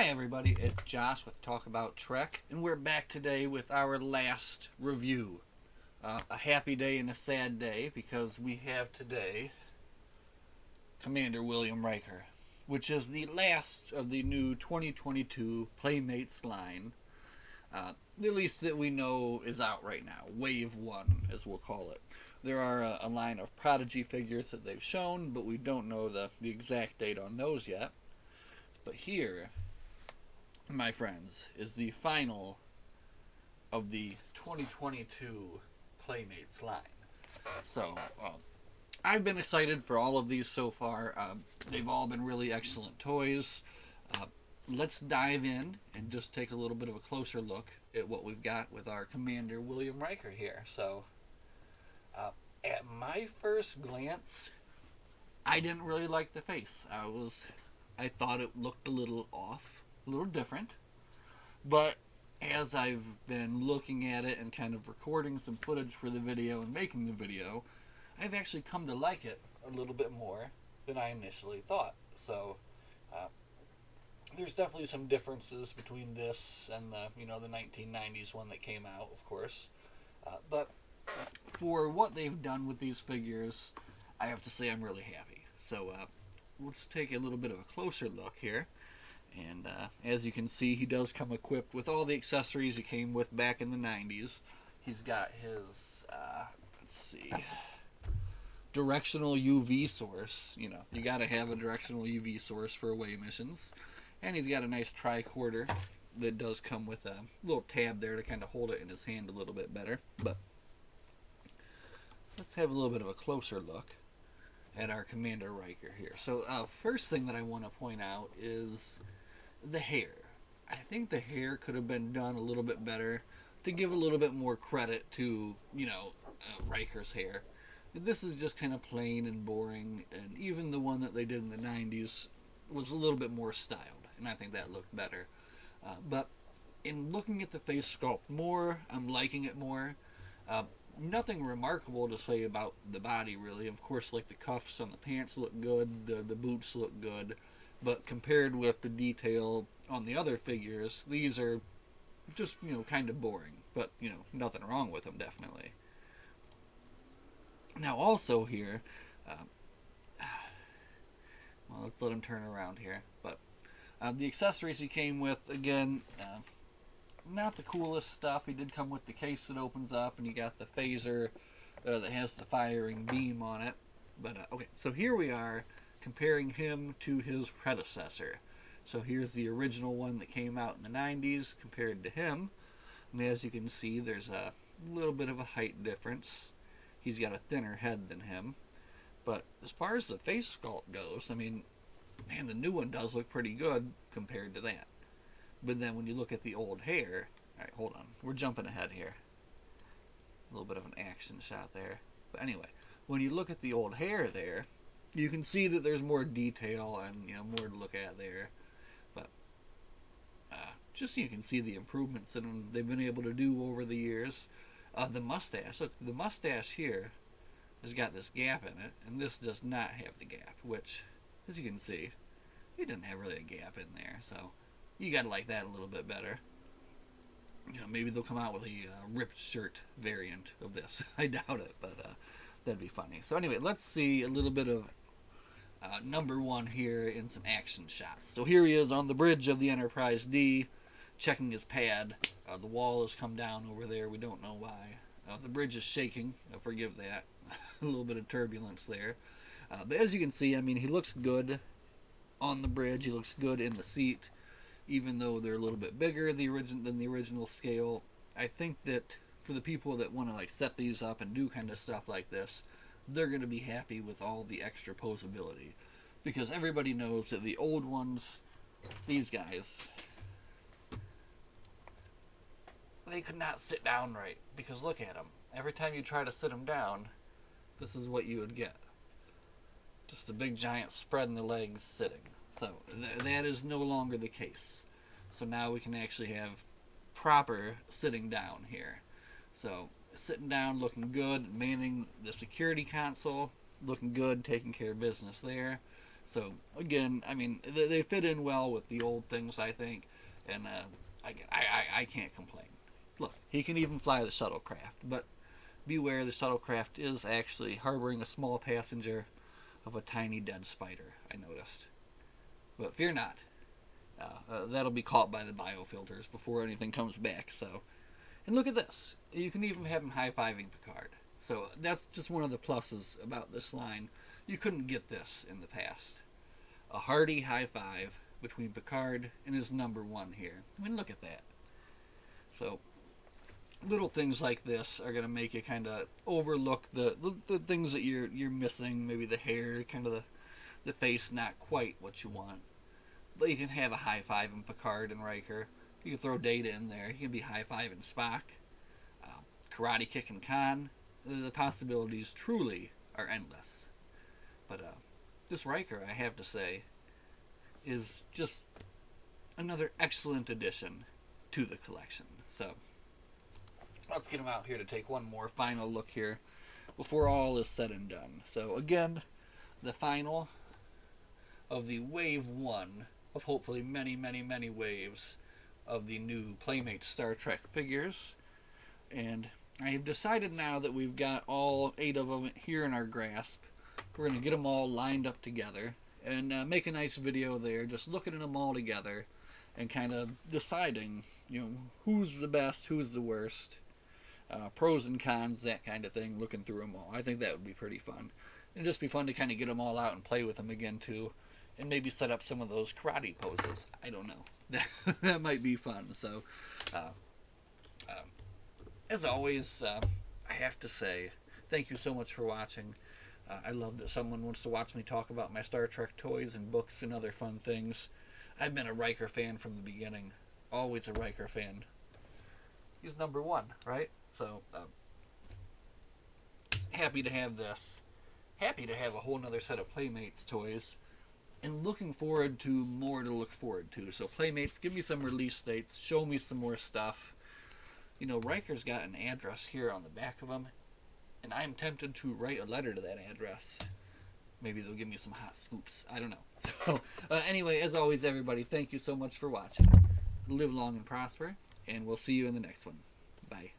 Hi everybody, it's Josh with Talk About Trek, and we're back today with our last review. A happy day and a sad day because we have today Commander William Riker, which is the last of the new 2022 Playmates line, at least that we know is out right now. Wave 1, as we'll call it. There are a line of Prodigy figures that they've shown, but we don't know the exact date on those yet. But here, my friends, is the final of the 2022 Playmates line. So, I've been excited for all of these so far. They've all been really excellent toys. Let's dive in and just take a little bit of a closer look at what we've got with our Commander William Riker here. So, at my first glance, I didn't really like the face. I thought it looked a little off, a little different. But as I've been looking at it and kind of recording some footage for the video and making the video, I've actually come to like it a little bit more than I initially thought. So, there's definitely some differences between this and the 1990s one that came out, of course. But for what they've done with these figures, I have to say I'm really happy. So let's take a little bit of a closer look here. And as you can see, he does come equipped with all the accessories he came with back in the 90s. He's got his, directional UV source. You gotta have a directional UV source for away missions. And he's got a nice tricorder that does come with a little tab there to kind of hold it in his hand a little bit better. But let's have a little bit of a closer look at our Commander Riker here. So first thing that I want to point out is the hair. I think the hair could have been done a little bit better to give a little bit more credit to, Riker's hair. This is just kind of plain and boring, and even the one that they did in the 90s was a little bit more styled, and I think that looked better. But in looking at the face sculpt more, I'm liking it more. Nothing remarkable to say about the body, really. Of course, like the cuffs on the pants look good, the boots look good, but compared with the detail on the other figures, these are just, kind of boring. But, nothing wrong with them, definitely. Now, also here, well, let's let him turn around here. But the accessories he came with, again, not the coolest stuff. He did come with the case that opens up, and you got the phaser that has the firing beam on it. But, okay, so here we are comparing him to his predecessor. So here's the original one that came out in the 90s compared to him. And as you can see, there's a little bit of a height difference. He's got a thinner head than him. But as far as the face sculpt goes, I mean, man, the new one does look pretty good compared to that. But then when you look at the old hair, alright, hold on, we're jumping ahead here. A little bit of an action shot there. But anyway, when you look at the old hair there, you can see that there's more detail and, more to look at there. But just so you can see the improvements that they've been able to do over the years. The mustache, look, the mustache here has got this gap in it, and this does not have the gap, which, as you can see, it didn't have really a gap in there, so you gotta like that a little bit better. Maybe they'll come out with a ripped shirt variant of this. I doubt it, but that'd be funny. So anyway, let's see a little bit of number one here in some action shots. So here he is on the bridge of the Enterprise D, checking his pad. The wall has come down over there. We don't know why. The bridge is shaking. Forgive that. A little bit of turbulence there. But as you can see, I mean, he looks good on the bridge. He looks good in the seat, even though they're a little bit bigger than the original scale. I think that for the people that want to set these up and do kind of stuff like this, they're going to be happy with all the extra posability, because everybody knows that the old ones, these guys, they could not sit down right, because look at them. Every time you try to sit them down, this is what you would get. Just a big giant spread in the legs sitting. So that is no longer the case. So now we can actually have proper sitting down here. So sitting down, looking good, manning the security console, looking good, taking care of business there. So again, I mean, they fit in well with the old things, I think, and I can't complain. Look, he can even fly the shuttlecraft, but beware, the shuttlecraft is actually harboring a small passenger of a tiny dead spider, I noticed. But fear not, that'll be caught by the biofilters before anything comes back. So, and look at this, you can even have him high-fiving Picard. So that's just one of the pluses about this line. You couldn't get this in the past. A hearty high five between Picard and his number one here. I mean, look at that. So little things like this are going to make you kind of overlook the things that you're missing. Maybe the hair, kind of the face, not quite what you want. But you can have a high five in Picard and Riker. You can throw Data in there. He can be high fiving Spock. Karate kicking Khan. The possibilities truly are endless. But this Riker, I have to say, is just another excellent addition to the collection. So let's get him out here to take one more final look here before all is said and done. So again, the final of the wave one of hopefully many, many, many waves of the new Playmates Star Trek figures. And I have decided now that we've got all 8 of them here in our grasp. We're going to get them all lined up together and make a nice video there, just looking at them all together and kind of deciding, who's the best, who's the worst, pros and cons, that kind of thing, looking through them all. I think that would be pretty fun. It'd just be fun to kind of get them all out and play with them again, too, and maybe set up some of those karate poses. I don't know. That might be fun. So, as always, I have to say, thank you so much for watching. I love that someone wants to watch me talk about my Star Trek toys and books and other fun things. I've been a Riker fan from the beginning. Always a Riker fan. He's number one, right? So, happy to have this. Happy to have a whole nother set of Playmates toys. And looking forward to more to look forward to. So, Playmates, give me some release dates. Show me some more stuff. Riker's got an address here on the back of him. And I'm tempted to write a letter to that address. Maybe they'll give me some hot scoops. I don't know. So, anyway, as always, everybody, thank you so much for watching. Live long and prosper, and we'll see you in the next one. Bye.